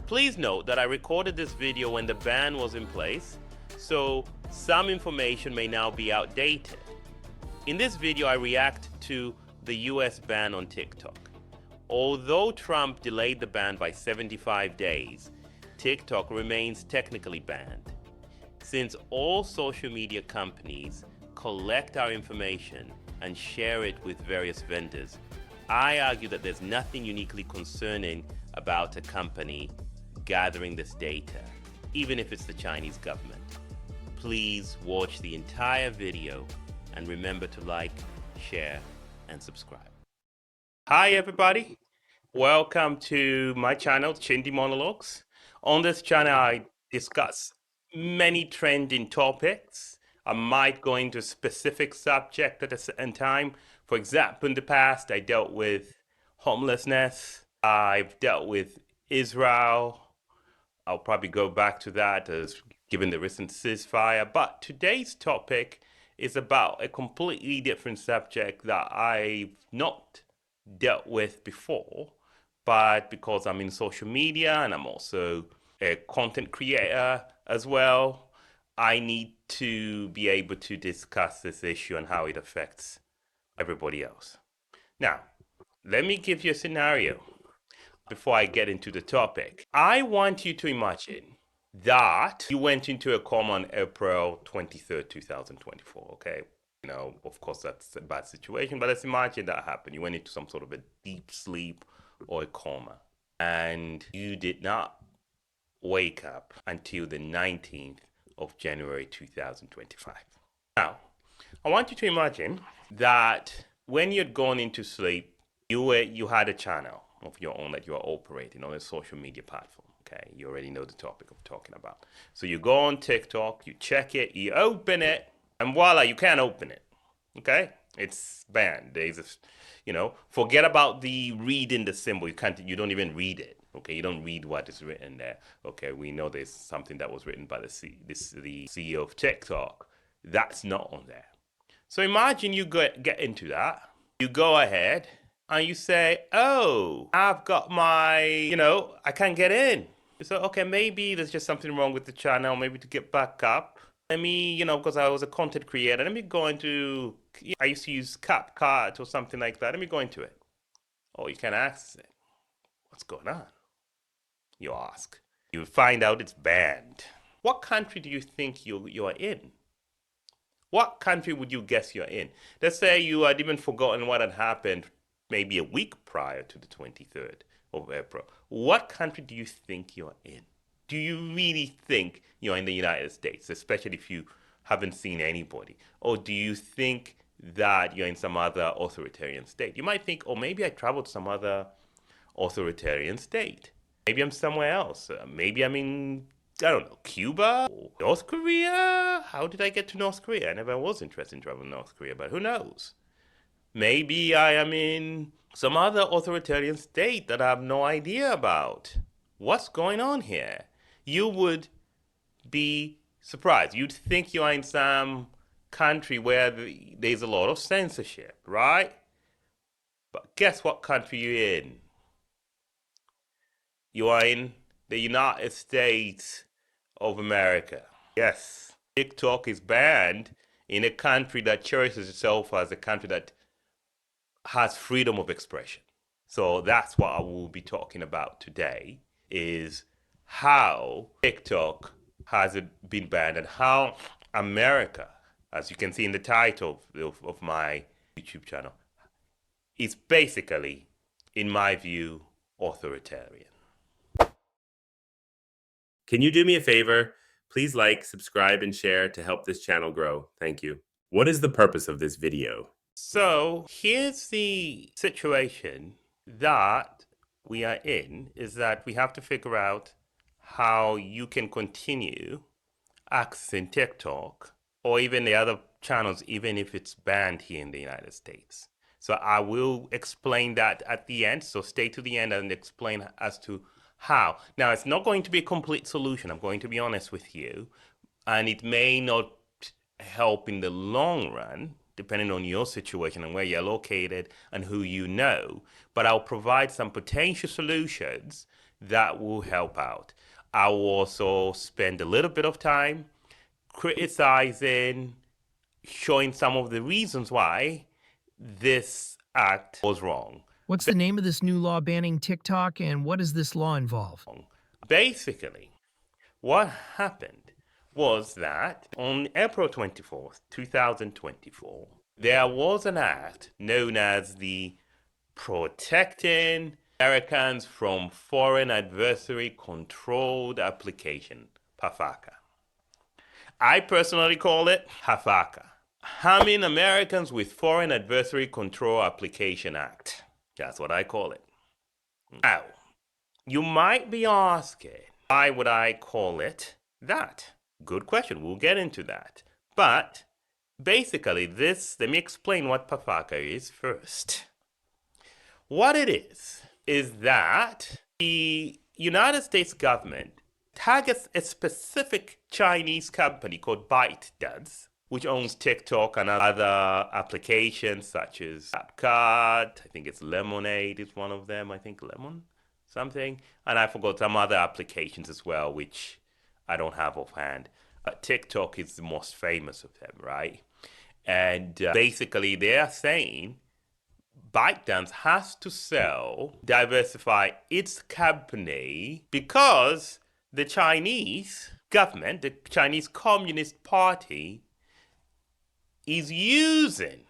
Please note that I recorded this video when the ban was in place, so some information may now be outdated. In this video, I react to the US ban on TikTok. Although Trump delayed the ban by 75 days, TikTok remains technically banned. Since all social media companies collect our information and share it with various vendors, I argue that there's nothing uniquely concerning about a company gathering this data, even if it's the Chinese government. Please watch the entire video and remember to like, share, and subscribe. Hi everybody, welcome to my channel, Chindi Monologues. On this channel I discuss many trending topics. I might go into a specific subject at a certain time. For example, in the past I dealt with homelessness, I've dealt with Israel. I'll probably go back to that as given the recent ceasefire. But today's topic is about a completely different subject that I've not dealt with before, but because I'm in social media and I'm also a content creator as well, I need to be able to discuss this issue and how it affects everybody else. Now, let me give you a scenario before I get into the topic. I want you to imagine that you went into a coma on April 23rd, 2024, okay? You know, of course, that's a bad situation, but let's imagine that happened. You went into some sort of a deep sleep or a coma, and you did not wake up until the 19th of January 2025. Now, I want you to imagine that when you'd gone into sleep, you had a channel of your own that you are operating on a social media platform. Okay, you already know the topic I'm talking about. So you go on TikTok, you check it, you open it, and voila, you can't open it. Okay, it's banned. There's forget about the reading the symbol. You don't even read it. Okay, you don't read what is written there. Okay, we know there's something that was written by the CEO of TikTok. That's not on there. So imagine you get into that. You go ahead and you say, oh, I've got my, I can't get in. So, okay, maybe there's just something wrong with the channel, maybe to get back up. Let me, because I was a content creator, let me go into, I used to use CapCut or something like that. Let me go into it. Oh, you can't access it. What's going on? You ask. You find out it's banned. What country do you think you are in? What country would you guess you're in? Let's say you had even forgotten what had happened maybe a week prior to the 23rd of April. What country do you think you're in? Do you really think you're in the United States, especially if you haven't seen anybody? Or do you think that you're in some other authoritarian state? You might think, oh, maybe I traveled to some other authoritarian state. Maybe I'm somewhere else. Maybe I'm in, I don't know, Cuba? Or North Korea? How did I get to North Korea? I never was interested in traveling to North Korea, but who knows? Maybe I am in some other authoritarian state that I have no idea about. What's going on here? You would be surprised. You'd think you're in some country where there's a lot of censorship, right? But guess what country you're in? You are in the United States of America. Yes, TikTok is banned in a country that cherishes itself as a country that has freedom of expression. So that's what I will be talking about today, is how TikTok has been banned and how America, as you can see in the title of my YouTube channel, is basically, in my view, authoritarian. Can you do me a favor? Please like, subscribe, and share to help this channel grow. Thank you. What is the purpose of this video? So here's the situation that we are in, is that we have to figure out how you can continue accessing TikTok or even the other channels, even if it's banned here in the United States. So I will explain that at the end. So stay to the end and explain as to how. Now, it's not going to be a complete solution. I'm going to be honest with you. And it may not help in the long run, depending on your situation and where you're located and who you know. But I'll provide some potential solutions that will help out. I will also spend a little bit of time criticizing, showing some of the reasons why this act was wrong. What's the name of this new law banning TikTok, and what does this law involve? Basically, what happened was that on April 24th, 2024, there was an act known as the Protecting Americans from Foreign Adversary Controlled Application, PAFACA. I personally call it HAFACA, Harming Americans with Foreign Adversary Control Application Act. That's what I call it. Now, you might be asking, why would I call it that? Good question. We'll get into that. But basically, let me explain what PAFACA is first. What it is that the United States government targets a specific Chinese company called ByteDance, which owns TikTok and other applications such as CapCut. I think it's Lemonade is one of them. I think Lemon something. And I forgot some other applications as well, which I don't have offhand. TikTok is the most famous of them, right? And basically they are saying ByteDance has to diversify its company because the Chinese government, the Chinese Communist Party, is using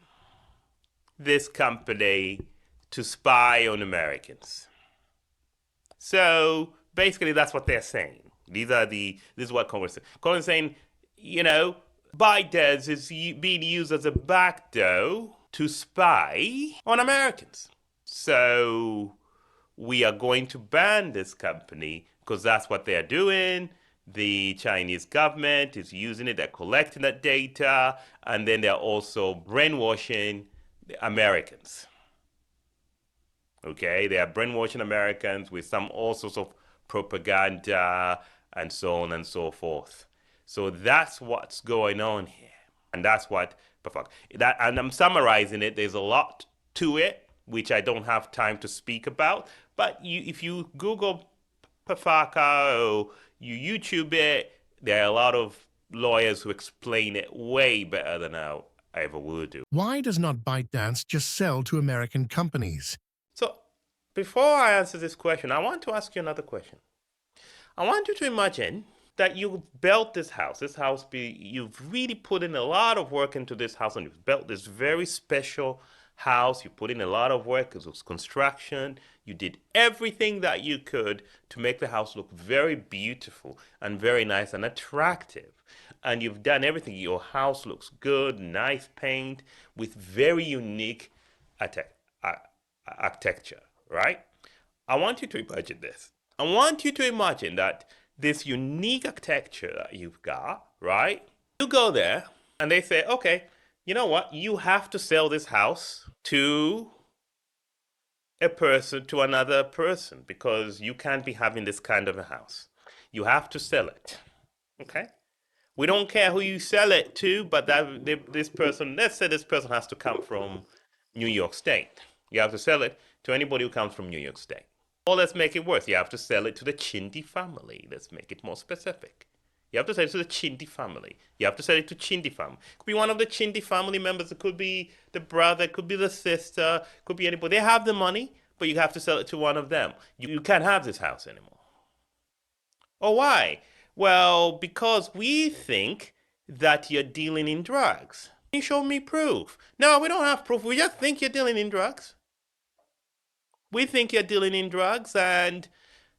this company to spy on Americans. So basically, that's what they're saying. This is what Congress is saying. ByteDance is being used as a backdoor to spy on Americans. So we are going to ban this company because that's what they're doing. The Chinese government is using it, they're collecting that data, and then they're also brainwashing the Americans. Okay, they are brainwashing Americans with all sorts of propaganda and so on and so forth. So that's what's going on here. And that's what, and I'm summarizing it, there's a lot to it, which I don't have time to speak about. But if you Google PAFACA or you YouTube it, there are a lot of lawyers who explain it way better than I ever would do. Why does not ByteDance just sell to American companies? So before I answer this question, I want to ask you another question. I want you to imagine that you built this house. You've really put in a lot of work into this house, and you've built this very special house. You put in a lot of work. It was construction. You did everything that you could to make the house look very beautiful and very nice and attractive. And you've done everything. Your house looks good, nice paint with very unique architecture, right? I want you to imagine this. I want you to imagine that this unique architecture that you've got, right? You go there and they say, okay, you know what? You have to sell this house to another person because you can't be having this kind of a house. You have to sell it, okay? We don't care who you sell it to, but this person, let's say this person has to come from New York State. You have to sell it to anybody who comes from New York State. Or let's make it worse. You have to sell it to the Chindi family. Let's make it more specific. You have to sell it to the Chindi family. You have to sell it to Chindi family. It could be one of the Chindi family members. It could be the brother. It could be the sister. It could be anybody. They have the money, but you have to sell it to one of them. You can't have this house anymore. Oh, why? Well, because we think that you're dealing in drugs. Can you show me proof? No, we don't have proof. We just think you're dealing in drugs. We think you're dealing in drugs, and,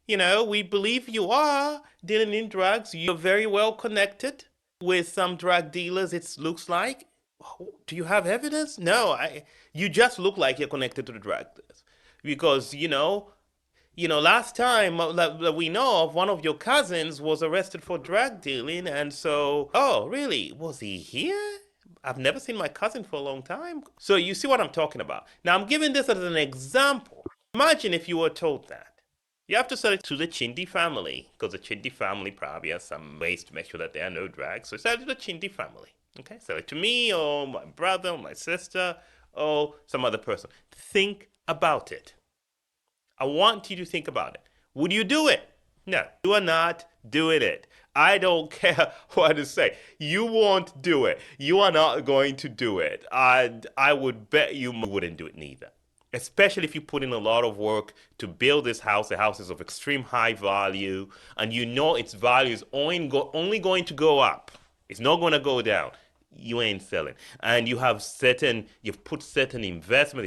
we believe you are dealing in drugs. You're very well connected with some drug dealers, it looks like. Do you have evidence? No, you just look like you're connected to the drug dealers. Because, last time that we know of, one of your cousins was arrested for drug dealing, and so, oh, really? Was he here? I've never seen my cousin for a long time. So you see what I'm talking about. Now, I'm giving this as an example. Imagine if you were told that. You have to sell it to the Chindi family, because the Chindi family probably has some ways to make sure that there are no drugs. So sell it to the Chindi family. Okay? Sell it to me, or my brother, or my sister, or some other person. Think about it. I want you to think about it. Would you do it? No, you are not doing it. I don't care what to say. You won't do it. You are not going to do it. And I would bet you wouldn't do it neither. Especially if you put in a lot of work to build this house. The house is of extreme high value, and you know its value is only going to go up. It's not going to go down. You ain't selling. And you've put certain investment,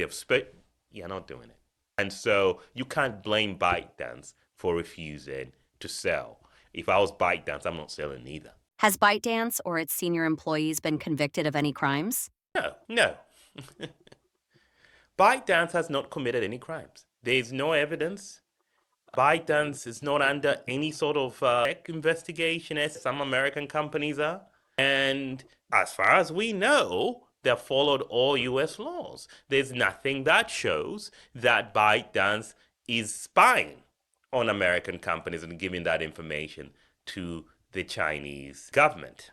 you're not doing it. And so you can't blame ByteDance for refusing to sell. If I was ByteDance, I'm not selling either. Has ByteDance or its senior employees been convicted of any crimes? No. ByteDance has not committed any crimes. There is no evidence. ByteDance is not under any sort of tech investigation as some American companies are. And as far as we know, they've followed all US laws. There's nothing that shows that ByteDance is spying on American companies and giving that information to the Chinese government.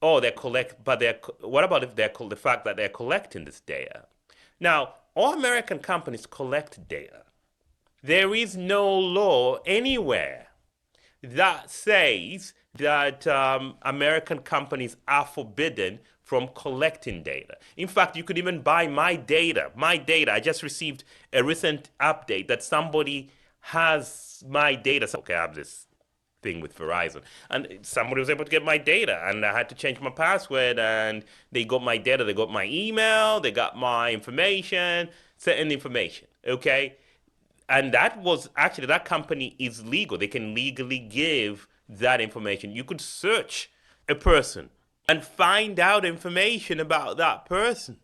Oh, what about if the fact that they're collecting this data? Now, all American companies collect data. There is no law anywhere that says that American companies are forbidden from collecting data. In fact, you could even buy my data. I just received a recent update that somebody has my data. So, okay, I have this thing with Verizon, and somebody was able to get my data, and I had to change my password, and they got my data. They got my email, they got my information, certain information, okay? And that company is legal. They can legally give that information. You could search a person and find out information about that person.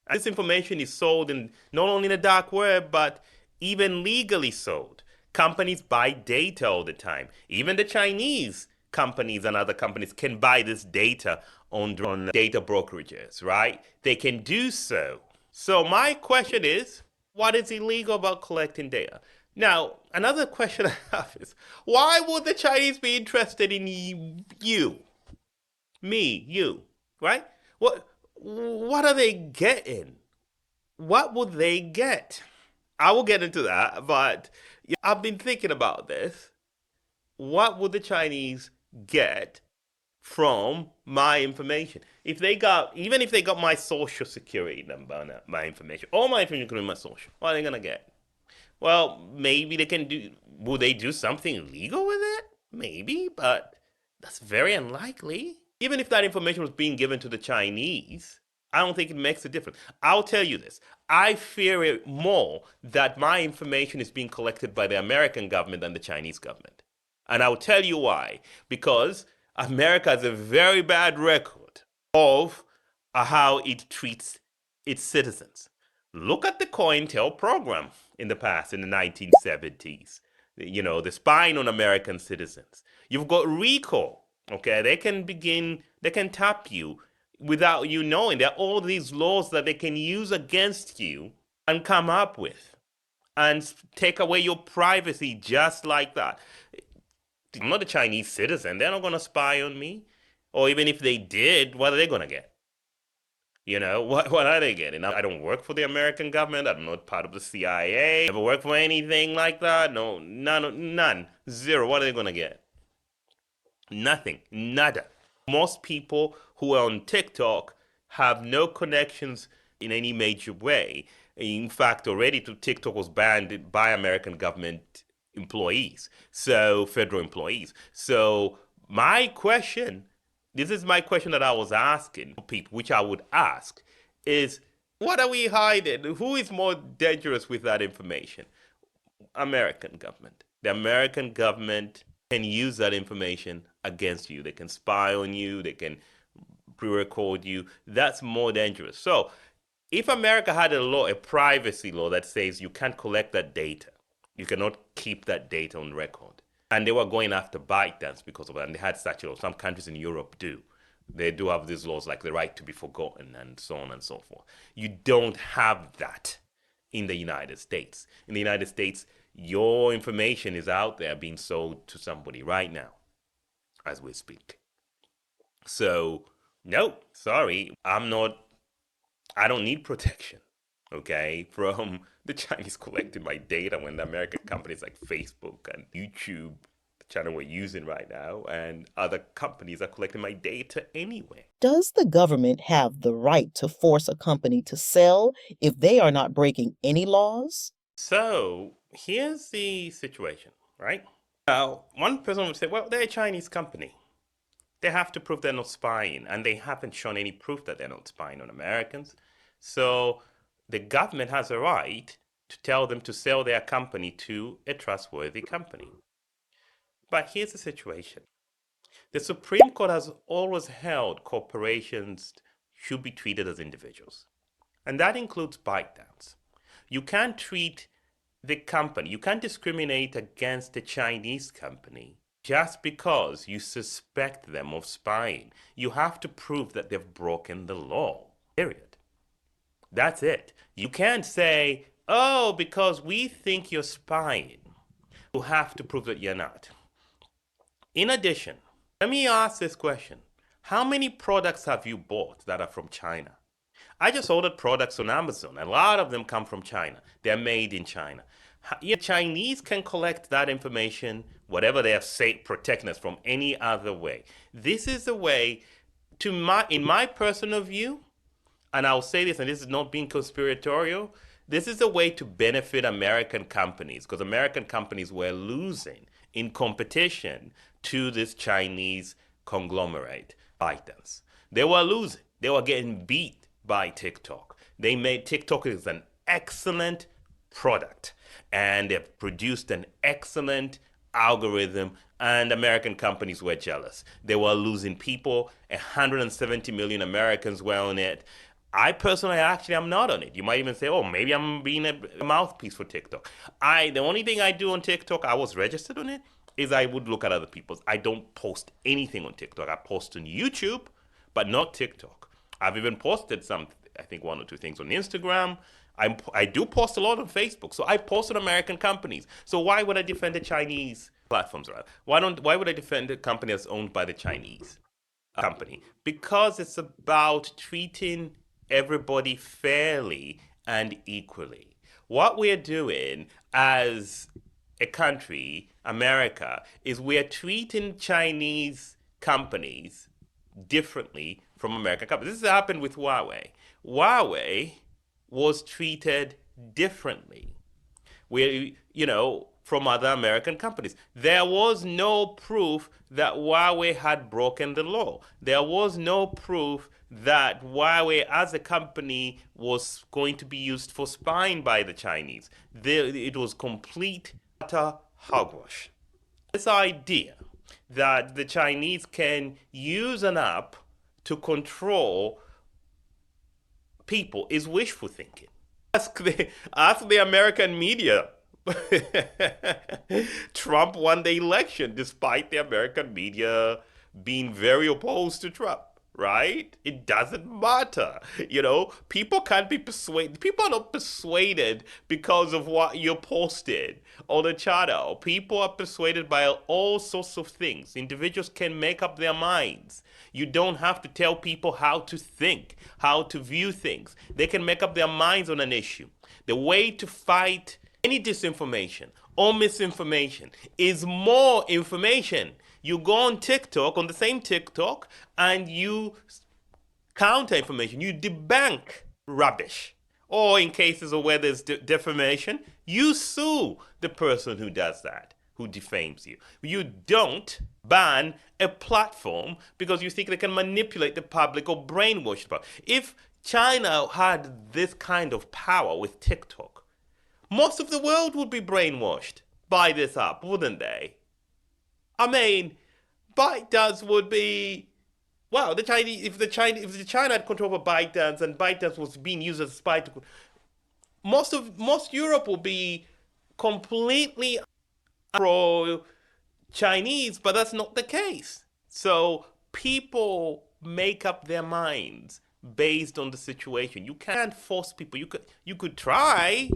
And this information is sold in not only in the dark web, but even legally sold. Companies buy data all the time. Even the Chinese companies and other companies can buy this data on data brokerages, right? They can do so. So my question is, what is illegal about collecting data? Now, another question I have is, why would the Chinese be interested in you? Me, you, right? What are they getting? What would they get? I will get into that, but I've been thinking about this. What would the Chinese get from my information? Even if they got my social security number, my information, all my information, including my social, what are they gonna get? Well, maybe will they do something illegal with it? Maybe, but that's very unlikely. Even if that information was being given to the Chinese, I don't think it makes a difference. I'll tell you this. I fear it more that my information is being collected by the American government than the Chinese government. And I'll tell you why. Because America has a very bad record of how it treats its citizens. Look at the COINTEL program in the past, in the 1970s. The spying on American citizens. You've got RICO, okay? They can tap you without you knowing. There are all these laws that they can use against you and come up with and take away your privacy just like that. I'm not a Chinese citizen. They're not going to spy on me. Or even if they did, what are they going to get? What are they getting? I don't work for the American government. I'm not part of the CIA. Never worked for anything like that. No, none. Zero. What are they going to get? Nothing. Nada. Most people who are on TikTok have no connections in any major way. In fact, already TikTok was banned by American government employees, so federal employees. So this is my question that I was asking people, which I would ask, is what are we hiding? Who is more dangerous with that information? American government. The American government can use that information against you. They can spy on you. They can pre-record you. That's more dangerous. So if America had a privacy law that says you can't collect that data, you cannot keep that data on record, and they were going after ByteDance because of that, and they had such a law. Some countries in Europe do. They do have these laws like the right to be forgotten and so on and so forth. You don't have that in the United States. In the United States, your information is out there being sold to somebody right now as we speak. So, no, sorry, I don't need protection. okay, from the Chinese collecting my data when the American companies like Facebook and YouTube, the channel we're using right now, and other companies are collecting my data anyway. Does the government have the right to force a company to sell if they are not breaking any laws? So here's the situation, right? Now, one person would say, well, they're a Chinese company. They have to prove they're not spying, and they haven't shown any proof that they're not spying on Americans. So the government has a right to tell them to sell their company to a trustworthy company. But here's the situation. The Supreme Court has always held corporations should be treated as individuals. And that includes ByteDance. You can't treat the company, you can't discriminate against the Chinese company just because you suspect them of spying. You have to prove that they've broken the law, period. That's it. You can't say, oh, because we think you're spying. You have to prove that you're not. In addition, let me ask this question. How many products have you bought that are from China? I just ordered products on Amazon. A lot of them come from China. They're made in China. Chinese can collect that information, whatever they have said, protecting us from any other way. This is a way in my personal view, and I'll say this, and this is not being conspiratorial, this is a way to benefit American companies, because American companies were losing in competition to this Chinese conglomerate, ByteDance. They were losing. They were getting beat by TikTok. They made TikTok is an excellent product, and they've produced an excellent algorithm, and American companies were jealous. They were losing people. 170 million Americans were on it. I personally actually am not on it. You might even say, oh, maybe I'm being a mouthpiece for TikTok. The only thing I do on TikTok, I was registered on it, is I would look at other people's. I don't post anything on TikTok. I post on YouTube, but not TikTok. I've even posted some, I think 1 or 2 things on Instagram. I do post a lot on Facebook. So I post on American companies. So why would I defend the Chinese platforms? Why would I defend a company that's owned by the Chinese company? Because it's about treating everybody fairly and equally. What we're doing as a country, America, is we're treating Chinese companies differently from American companies. This has happened with Huawei. Huawei was treated differently, from other American companies. There was no proof that Huawei had broken the law. There was no proof that Huawei as a company was going to be used for spying by the Chinese. It was complete, utter hogwash. This idea that the Chinese can use an app to control people is wishful thinking. Ask the American media. Trump won the election despite the American media being very opposed to Trump, right? It doesn't matter. People can't be persuaded. People are not persuaded because of what you posted on the channel. People are persuaded by all sorts of things. Individuals can make up their minds. You don't have to tell people how to think, how to view things. They can make up their minds on an issue. The way to fight any disinformation or misinformation is more information. You go on TikTok, on the same TikTok, and you counter information. You debunk rubbish. Or in cases of where there's defamation, you sue the person who does that, who defames you. You don't ban a platform because you think they can manipulate the public or brainwash the public. If China had this kind of power with TikTok, most of the world would be brainwashed by this app, wouldn't they? I mean, ByteDance would be, well, if China had control over ByteDance and ByteDance was being used as a spy, most Europe will be completely pro-Chinese, but that's not the case. So people make up their minds based on the situation. You can't force people. You could try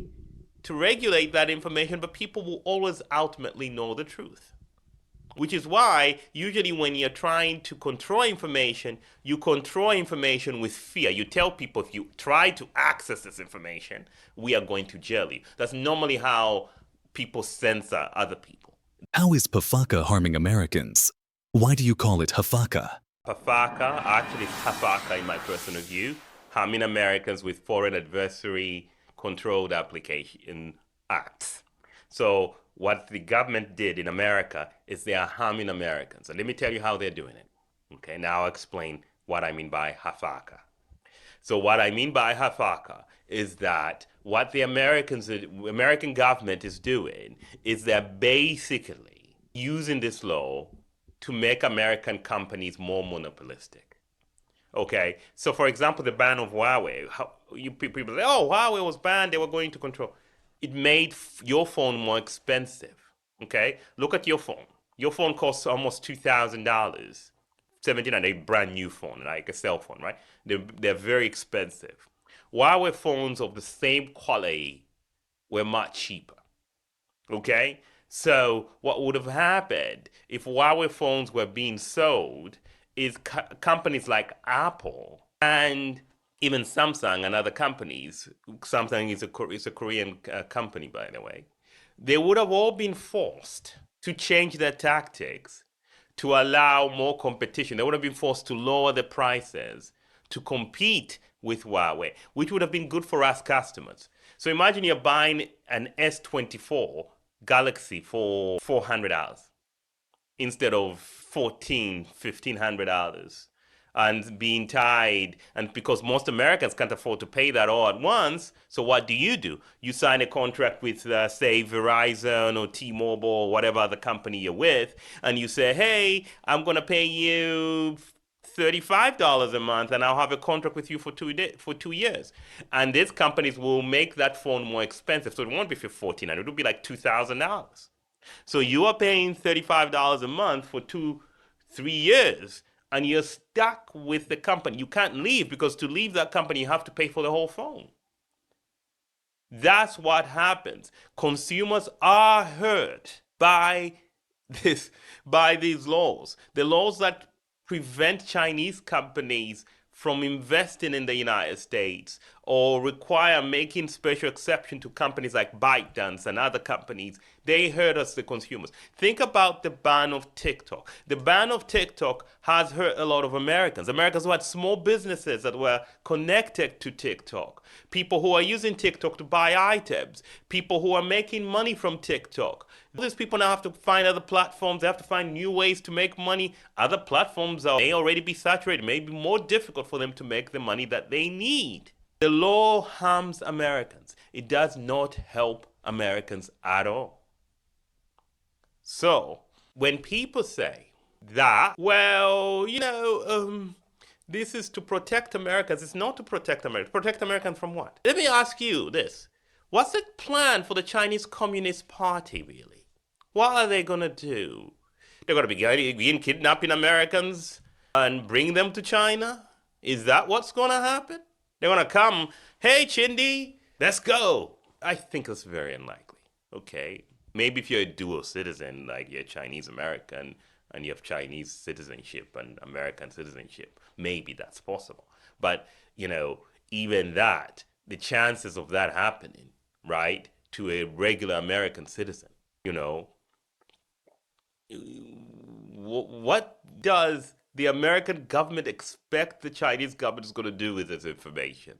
to regulate that information, but people will always ultimately know the truth. Which is why usually when you're trying to control information, you control information with fear. You tell people if you try to access this information, we are going to jail you. That's normally how people censor other people. How is Pafaka harming Americans? Why do you call it Hafaka? Pafaka, actually it's Hafaka in my personal view, harming Americans with foreign adversary controlled application acts. So what the government did in America is they are harming Americans. And let me tell you how they're doing it. Okay, now I'll explain what I mean by Hafaka. So what I mean by Hafaka is that what the American government is doing is they're basically using this law to make American companies more monopolistic. Okay, so for example, the ban of Huawei, people say, oh, Huawei was banned, they were going to control. It made your phone more expensive. Okay, look at your phone. Your phone costs almost $2,000. $1,700, a brand new phone, like a cell phone, right? They're very expensive. Huawei phones of the same quality were much cheaper. Okay, so what would have happened if Huawei phones were being sold is companies like Apple and even Samsung and other companies. Samsung is a Korean company, by the way. They would have all been forced to change their tactics to allow more competition. They would have been forced to lower the prices to compete with Huawei, which would have been good for us customers. So imagine you're buying an S24 Galaxy for $400 instead of $1,500 and being tied, and because most Americans can't afford to pay that all at once, so what do? You sign a contract with, say, Verizon or T-Mobile or whatever other company you're with, and you say, hey, I'm going to pay you $35 a month, and I'll have a contract with you for 2 years. And these companies will make that phone more expensive, so it won't be for $1,400, it'll be like $2,000. So you are paying $35 a month for 2-3 years, and you're stuck with the company. You can't leave, because to leave that company, you have to pay for the whole phone. That's what happens. Consumers are hurt by these laws. The laws that prevent Chinese companies from investing in the United States or require making special exception to companies like ByteDance and other companies, they hurt us, the consumers. Think about the ban of TikTok. The ban of TikTok has hurt a lot of Americans. Americans who had small businesses that were connected to TikTok. People who are using TikTok to buy items. People who are making money from TikTok. These people now have to find other platforms. They have to find new ways to make money. Other platforms may already be saturated. It may be more difficult for them to make the money that they need. The law harms Americans. It does not help Americans at all. So, when people say that, well, this is to protect Americans, it's not to protect Americans. Protect Americans from what? Let me ask you this. What's the plan for the Chinese Communist Party, really? What are they going to do? They're going to begin kidnapping Americans and bring them to China? Is that what's going to happen? They're going to come, hey, Chindi, let's go. I think that's very unlikely, okay? Maybe if you're a dual citizen, like you're Chinese American and you have Chinese citizenship and American citizenship, maybe that's possible. But, even that, the chances of that happening, right, to a regular American citizen, what does the American government expect the Chinese government is going to do with this information?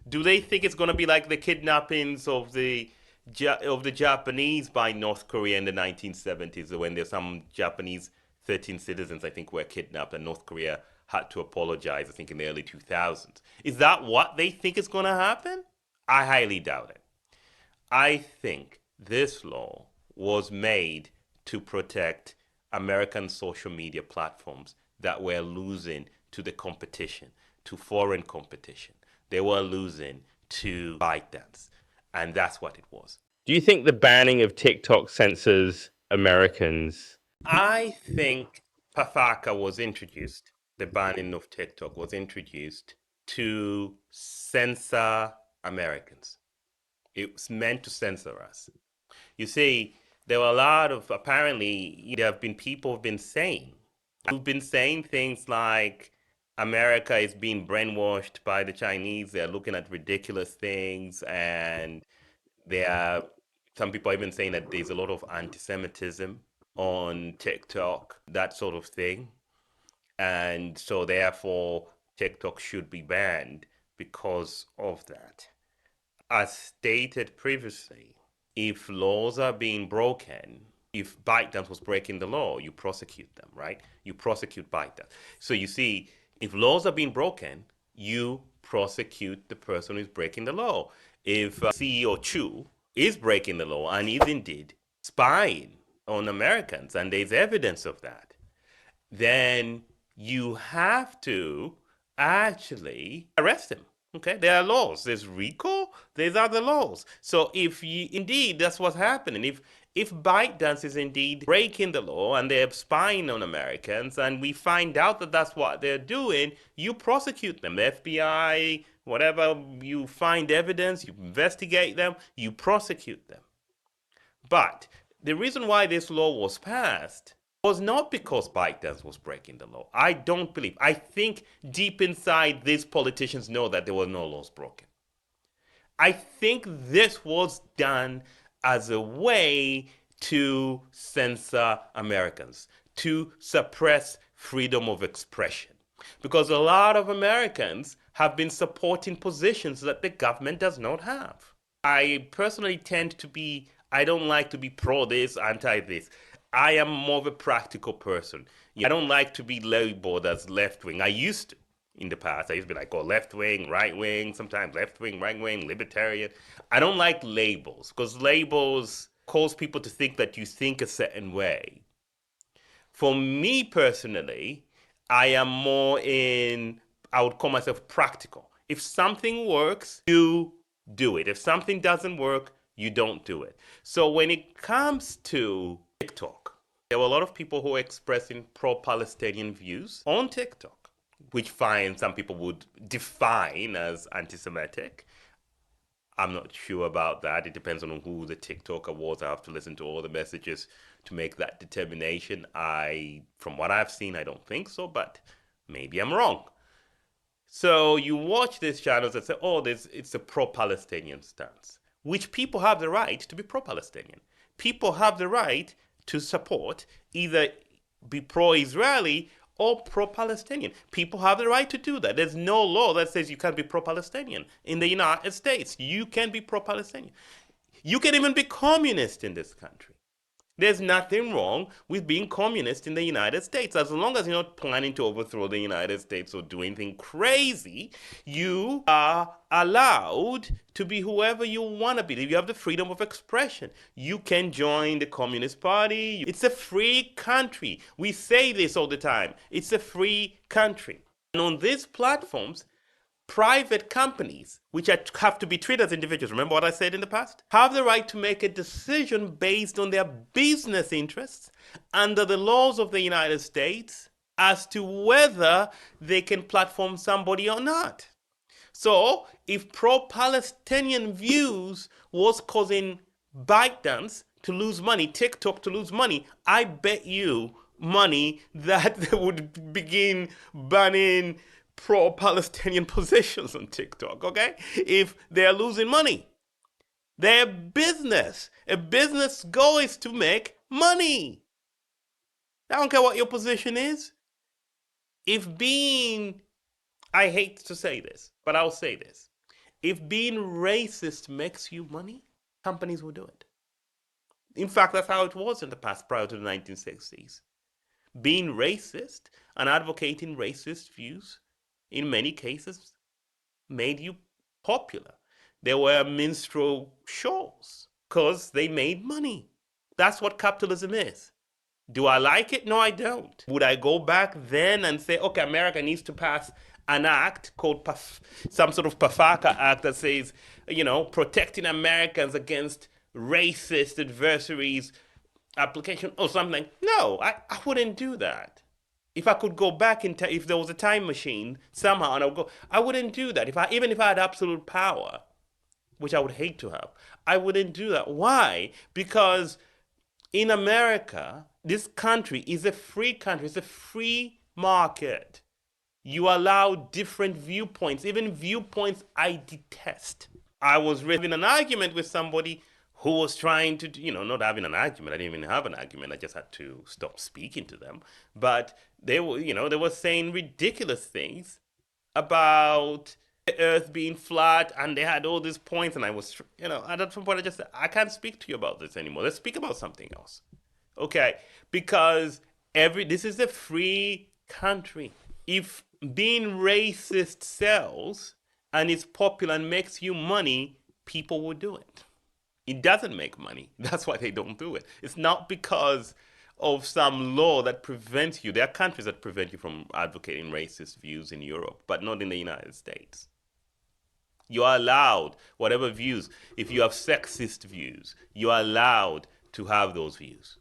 Do they think it's going to be like the kidnappings of the Japanese by North Korea in the 1970s, when there's some Japanese 13 citizens, I think, were kidnapped, and North Korea had to apologize, I think, in the early 2000s. Is that what they think is going to happen? I highly doubt it. I think this law was made to protect American social media platforms that were losing to the competition, to foreign competition. They were losing to ByteDance. And that's what it was. Do you think the banning of TikTok censors Americans? I think Pafaka was introduced, the banning of TikTok was introduced to censor Americans. It was meant to censor us. You see, there were a lot of, apparently, there have been people who've been saying things like America is being brainwashed by the Chinese. They're looking at ridiculous things, and there are some people are even saying that there's a lot of anti-Semitism on TikTok, that sort of thing. And so therefore TikTok should be banned because of that. As stated previously, if laws are being broken, if ByteDance was breaking the law, you prosecute them, right? You prosecute ByteDance. So you see, if laws are being broken, you prosecute the person who's breaking the law. If CEO Chu is breaking the law and is indeed spying on Americans, and there's evidence of that, then you have to actually arrest him. Okay, there are laws. There's RICO. There's other laws. So if indeed that's what's happening, if ByteDance is indeed breaking the law and they're spying on Americans, and we find out that that's what they're doing, you prosecute them. The FBI, whatever, you find evidence, you investigate them, you prosecute them. But the reason why this law was passed was not because ByteDance was breaking the law. I don't believe. I think deep inside, these politicians know that there were no laws broken. I think this was done as a way to censor Americans, to suppress freedom of expression. Because a lot of Americans have been supporting positions that the government does not have. I personally tend to be, I don't like to be pro this, anti this. I am more of a practical person. I don't like to be labeled as left-wing. I used to in the past. I used to be like, oh, left-wing, right-wing, sometimes left-wing, right-wing, libertarian. I don't like labels because labels cause people to think that you think a certain way. For me personally, I am more I would call myself practical. If something works, you do it. If something doesn't work, you don't do it. So when it comes to TikTok, there were a lot of people who were expressing pro-Palestinian views on TikTok, which some people would define as anti-Semitic. I'm not sure about that. It depends on who the TikToker was. I have to listen to all the messages to make that determination. From what I've seen, I don't think so, but maybe I'm wrong. So you watch these channels and say, oh, it's a pro-Palestinian stance, which people have the right to be pro-Palestinian. People have the right to support, either be pro-Israeli or pro-Palestinian. People have the right to do that. There's no law that says you can't be pro-Palestinian. In the United States, you can be pro-Palestinian. You can even be communist in this country. There's nothing wrong with being communist in the United States. As long as you're not planning to overthrow the United States or do anything crazy, you are allowed to be whoever you want to be. You have the freedom of expression. You can join the Communist Party. It's a free country. We say this all the time. It's a free country. And on these platforms, private companies, which have to be treated as individuals, remember what I said in the past, have the right to make a decision based on their business interests under the laws of the United States as to whether they can platform somebody or not. So if pro-Palestinian views was causing ByteDance to lose money, TikTok to lose money, I bet you money that they would begin banning pro-Palestinian positions on TikTok, okay? If they're losing money. Their business. A business goal is to make money. I don't care what your position is. I hate to say this, but I'll say this. If being racist makes you money, companies will do it. In fact, that's how it was in the past prior to the 1960s. Being racist and advocating racist views in many cases made you popular. There were minstrel shows because they made money. That's what capitalism is. Do I like it? No, I don't. Would I go back then and say, okay, America needs to pass an act called some sort of PAFACA Act that says, protecting Americans against racist adversaries application or something? No, I wouldn't do that. If I could go back in time, if there was a time machine somehow, and I wouldn't do that. Even if I had absolute power, which I would hate to have, I wouldn't do that. Why? Because In America, this country is a free country, it's a free market. You allow different viewpoints, even viewpoints I detest. I was having an argument with somebody who was trying to, not having an argument. I didn't even have an argument. I just had to stop speaking to them. But they were, they were saying ridiculous things about the earth being flat, and they had all these points. And I was, at some point I just said, I can't speak to you about this anymore. Let's speak about something else. Okay? Because this is a free country. If being racist sells and it's popular and makes you money, people will do it. It doesn't make money. That's why they don't do it. It's not because of some law that prevents you. There are countries that prevent you from advocating racist views in Europe, but not in the United States. You are allowed whatever views. If you have sexist views, you are allowed to have those views.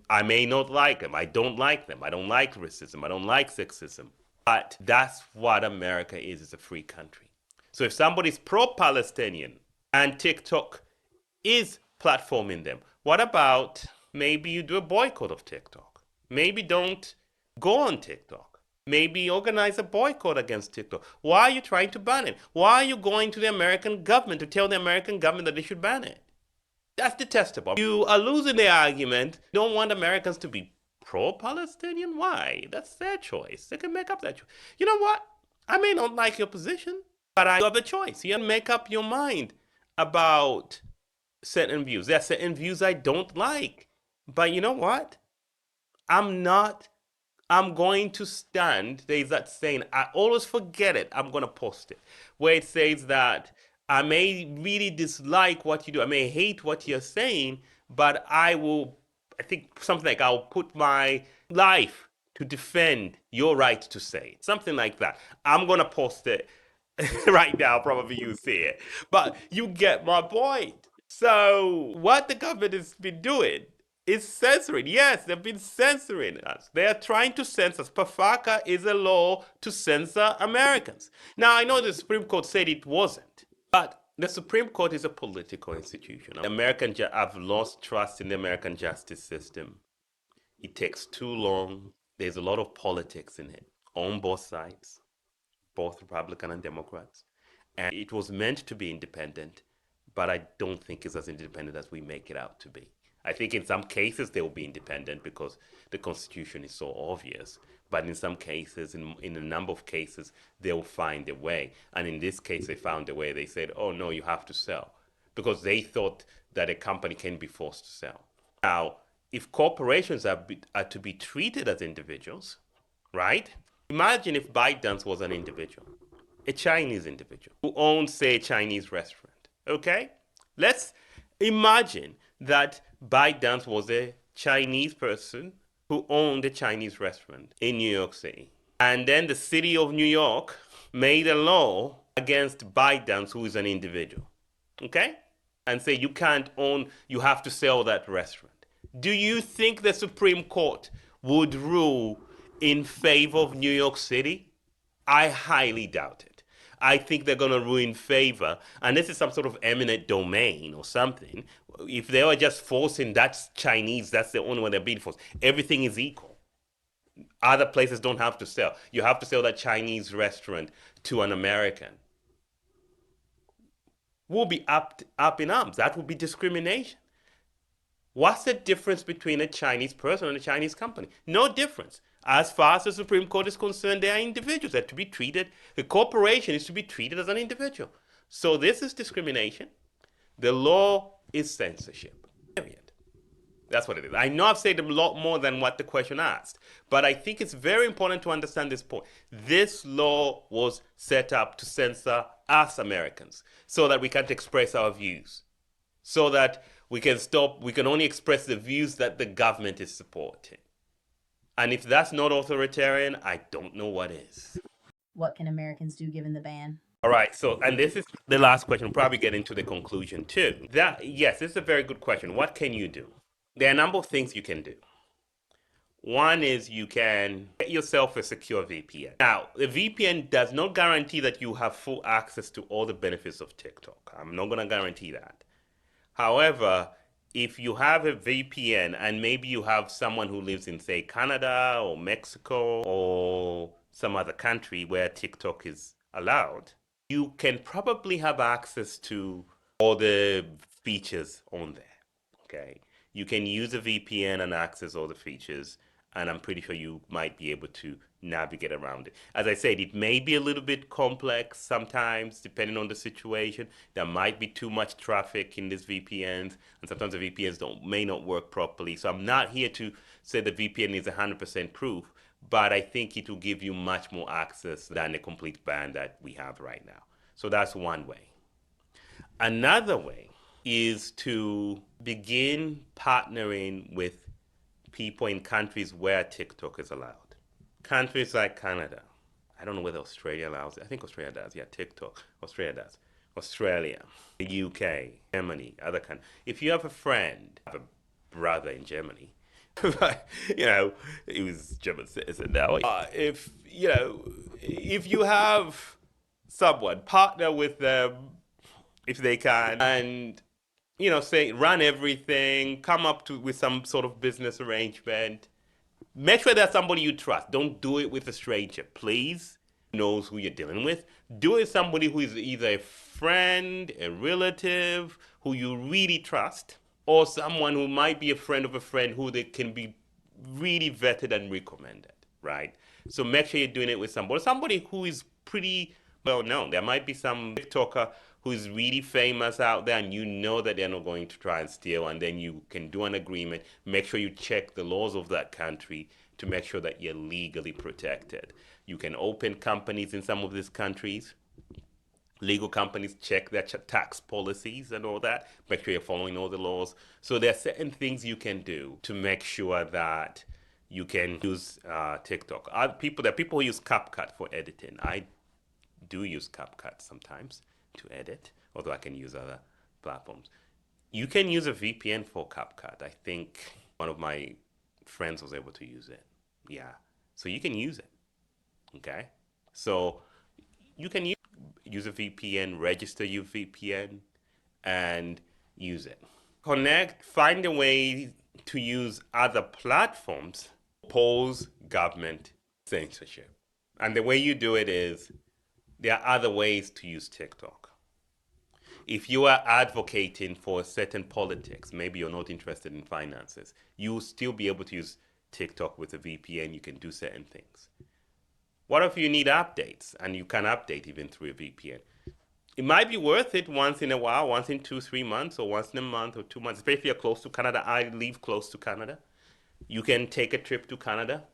I may not like them. I don't like them. I don't like racism. I don't like sexism. But that's what America is. It's a free country. So if somebody's pro-Palestinian and TikTok is platforming them, what about maybe you do a boycott of TikTok? Maybe don't go on TikTok. Maybe organize a boycott against TikTok. Why are you trying to ban it? Why are you going to the American government to tell the American government that they should ban it? That's detestable. You are losing the argument. You don't want Americans to be pro-Palestinian? Why? That's their choice. They can make up that choice. You know what? I may not like your position, but I have a choice. You can make up your mind about certain views. There are certain views I don't like. But you know what? I'm going to stand. There's that saying, I always forget it. I'm going to post it. Where it says that I may really dislike what you do. I may hate what you're saying, but I think something like I'll put my life to defend your right to say it. Something like that. I'm going to post it right now. Probably you see it. But you get my point. So what the government has been doing is censoring. Yes, they've been censoring us. They are trying to censor us. PFACA is a law to censor Americans. Now, I know the Supreme Court said it wasn't. But the Supreme Court is a political institution. I've lost trust in the American justice system. It takes too long. There's a lot of politics in it on both sides, both Republican and Democrats. And it was meant to be independent, but I don't think it's as independent as we make it out to be. I think in some cases they will be independent because the Constitution is so obvious. But in some cases, in a number of cases, they'll find a way. And in this case, they found a way. They said, oh, no, you have to sell. Because they thought that a company can be forced to sell. Now, if corporations are to be treated as individuals, right? Imagine if ByteDance was an individual, a Chinese individual, who owns, say, a Chinese restaurant, okay? Let's imagine that ByteDance was a Chinese person who owned a Chinese restaurant in New York City. And then the city of New York made a law against ByteDance, who is an individual. Okay? And say you can't own, you have to sell that restaurant. Do you think the Supreme Court would rule in favor of New York City? I highly doubt it. I think they're going to rule in favor, and this is some sort of eminent domain or something. If they were just forcing that's Chinese, that's the only one they're being forced. Everything is equal. Other places don't have to sell. You have to sell that Chinese restaurant to an American. We'll be up in arms. That would be discrimination. What's the difference between a Chinese person and a Chinese company? No difference. As far as the Supreme Court is concerned, they are individuals. They're to be treated, the corporation is to be treated as an individual. So this is discrimination. The law is censorship. Period. That's what it is. I know I've said a lot more than what the question asked, but I think it's very important to understand this point. This law was set up to censor us Americans so that we can't express our views, so that we can only express the views that the government is supporting. And if that's not authoritarian, I don't know what is. What can Americans do given the ban? All right, so, and this is the last question, we'll probably get into the conclusion too. Yes, this is a very good question. What can you do? There are a number of things you can do. One is you can get yourself a secure VPN. Now, the VPN does not guarantee that you have full access to all the benefits of TikTok. I'm not going to guarantee that. However, if you have a VPN and maybe you have someone who lives in, say, Canada or Mexico or some other country where TikTok is allowed, you can probably have access to all the features on there. Okay. You can use a VPN and access all the features, and I'm pretty sure you might be able to navigate around it. As I said, it may be a little bit complex sometimes, depending on the situation. There might be too much traffic in these VPNs, and sometimes the VPNs may not work properly. So I'm not here to say the VPN is 100% proof, but I think it will give you much more access than the complete ban that we have right now. So that's one way. Another way is to begin partnering with people in countries where TikTok is allowed. Countries like Canada. I don't know whether Australia allows it. I think Australia does. Yeah, TikTok. Australia does. Australia, the UK, Germany, other countries. If you have a friend, have a brother in Germany, you know, he was German citizen now. If you have someone, partner with them if they can, and say run everything, come up with some sort of business arrangement. Make sure there's somebody you trust. Don't do it with a stranger, please. Who knows who you're dealing with. Do it with somebody who is either a friend, a relative, who you really trust, or someone who might be a friend of a friend who they can be really vetted and recommended, right? So make sure you're doing it with somebody who is pretty well known. There might be some TikToker who is really famous out there, and you know that they're not going to try and steal, and then you can do an agreement. Make sure you check the laws of that country to make sure that you're legally protected. You can open companies in some of these countries. Legal companies, check their tax policies and all that. Make sure you're following all the laws. So there are certain things you can do to make sure that you can use TikTok. There are people who use CapCut for editing. I do use CapCut sometimes to edit, although I can use other platforms. You can use a VPN for CapCut. I think one of my friends was able to use it. Yeah. So you can use it. Okay. So you can use a VPN, register your VPN, and use it. Find a way to use other platforms, oppose government censorship. And the way you do it is, there are other ways to use TikTok. If you are advocating for certain politics, maybe you're not interested in finances, you'll still be able to use TikTok with a VPN. You can do certain things. What if you need updates and you can update even through a VPN? It might be worth it once in a while, once in 2-3 months, or once in a month or 2 months, especially if you're close to Canada. I live close to Canada. You can take a trip to Canada.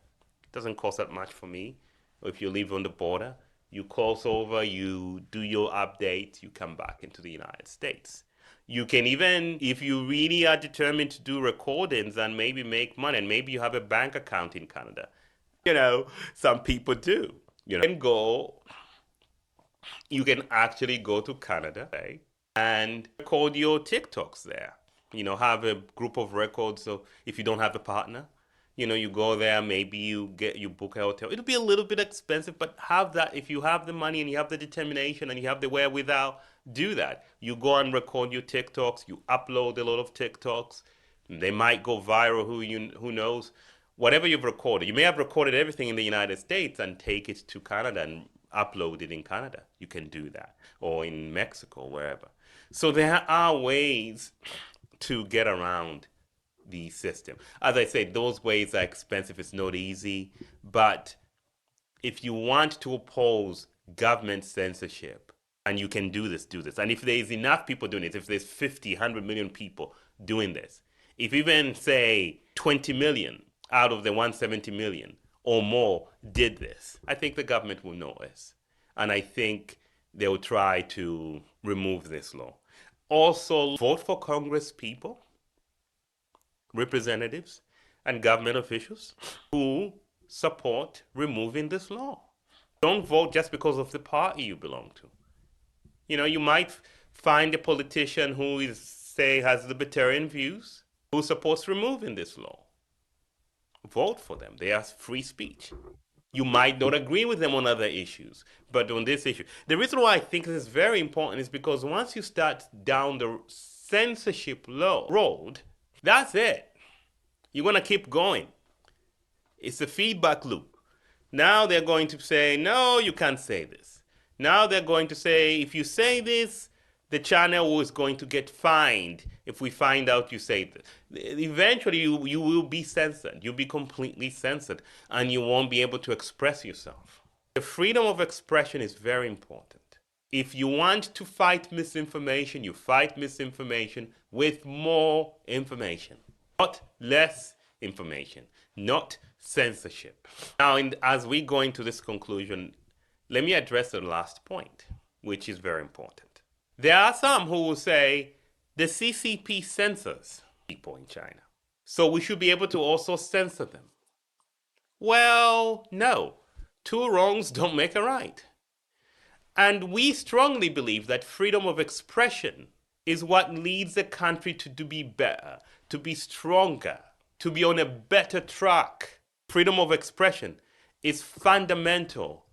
It doesn't cost that much for me. Or if you live on the border, you cross over, you do your updates, you come back into the United States. You can even, if you really are determined to do recordings and maybe make money, and maybe you have a bank account in Canada. Some people do. You can actually go to Canada, right, and record your TikToks there. Have a group of records. So if you don't have a partner, you go there, maybe you book a hotel. It'll be a little bit expensive, but have that. If you have the money and you have the determination and you have the wherewithal, do that. You go and record your TikToks. You upload a lot of TikToks. They might go viral. Who knows? Whatever you've recorded. You may have recorded everything in the United States and take it to Canada and upload it in Canada. You can do that. Or in Mexico, wherever. So there are ways to get around the system. As I said, those ways are expensive. It's not easy. But if you want to oppose government censorship, and you can do this. And if there's enough people doing it, if there's 50, 100 million people doing this, if even, say, 20 million out of the 170 million or more did this, I think the government will notice. And I think they will try to remove this law. Also, vote for Congress people, representatives, and government officials who support removing this law. Don't vote just because of the party you belong to. You might find a politician who has libertarian views, who supports removing this law. Vote for them. They are free speech. You might not agree with them on other issues, but on this issue. The reason why I think this is very important is because once you start down the censorship road, That's it. You're going to keep going. It's a feedback loop. Now they're going to say, no, you can't say this. Now they're going to say, if you say this, the channel is going to get fined if we find out you say this. Eventually, you will be censored. You'll be completely censored, and you won't be able to express yourself. The freedom of expression is very important. If you want to fight misinformation, you fight misinformation with more information, not less information, not censorship. Now, as we go into this conclusion, let me address the last point, which is very important. There are some who will say the CCP censors people in China, so we should be able to also censor them. Well, no. Two wrongs don't make a right. And we strongly believe that freedom of expression is what leads a country to be better, to be stronger, to be on a better track. Freedom of expression is fundamental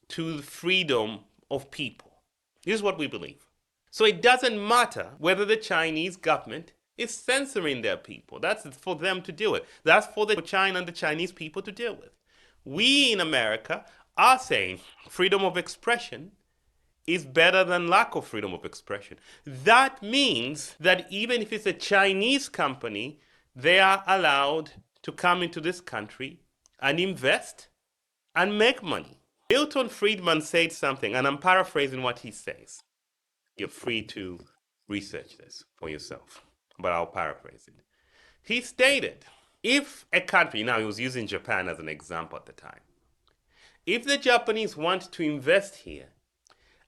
to the freedom of people. This is what we believe. So it doesn't matter whether the Chinese government is censoring their people. That's for them to deal with. That's for China and the Chinese people to deal with. We in America are saying freedom of expression is better than lack of freedom of expression. That means that even if it's a Chinese company, they are allowed to come into this country and invest and make money. Milton Friedman said something, and I'm paraphrasing what he says. You're free to research this for yourself, but I'll paraphrase it. He stated, if a country, now he was using Japan as an example at the time, if the Japanese want to invest here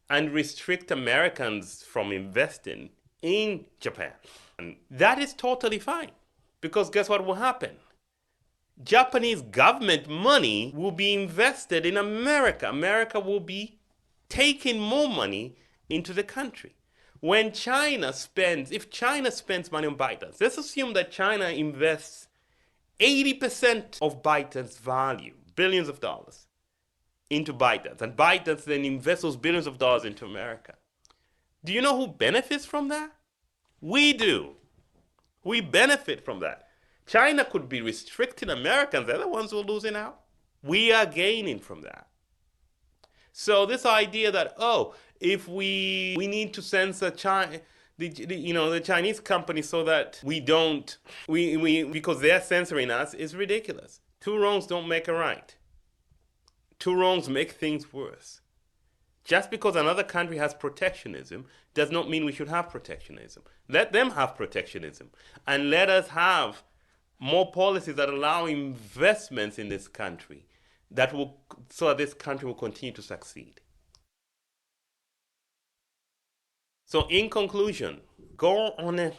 and restrict Americans from investing in Japan, and that is totally fine, because guess what will happen? Japanese government money will be invested in America. America will be taking more money into the country. When China spends, if China spends money on ByteDance, let's assume that China invests 80% of ByteDance value, billions of dollars, into ByteDance, and ByteDance then invests those billions of dollars into America. Do you know who benefits from that? We do. We benefit from that. China could be restricting Americans. They're the ones who are losing out. We are gaining from that. So this idea that, oh, if we need to censor China, the Chinese companies so that we don't, because they're censoring us, is ridiculous. Two wrongs don't make a right. Two wrongs make things worse. Just because another country has protectionism does not mean we should have protectionism. Let them have protectionism, and let us have more policies that allow investments in this country so that this country will continue to succeed. So in conclusion, go on a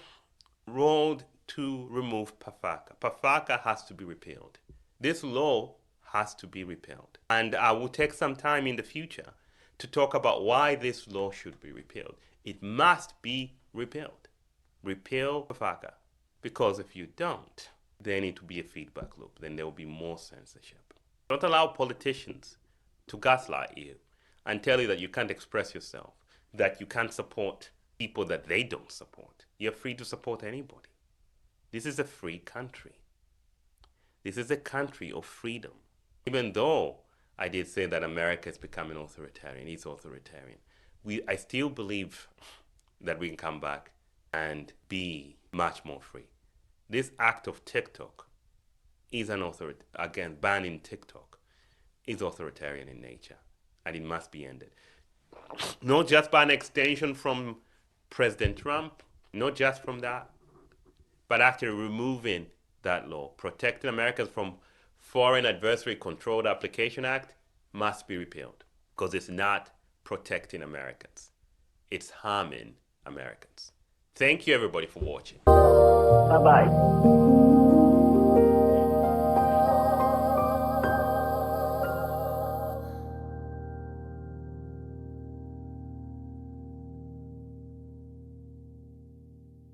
road to remove PAFACA. PAFACA has to be repealed. This law has to be repealed. And I will take some time in the future to talk about why this law should be repealed. It must be repealed. Repeal PAFACA. Because if you don't, there need to be a feedback loop. Then there will be more censorship. Don't allow politicians to gaslight you and tell you that you can't express yourself, that you can't support people that they don't support. You're free to support anybody. This is a free country. This is a country of freedom. Even though I did say that America is becoming authoritarian, it's authoritarian, I still believe that we can come back and be much more free. This act of TikTok is again, banning TikTok is authoritarian in nature, and it must be ended. Not just by an extension from President Trump, not just from that, but actually removing that law. Protecting Americans from Foreign Adversary Controlled Application Act must be repealed, because it's not protecting Americans. It's harming Americans. Thank you, everybody, for watching. Bye-bye.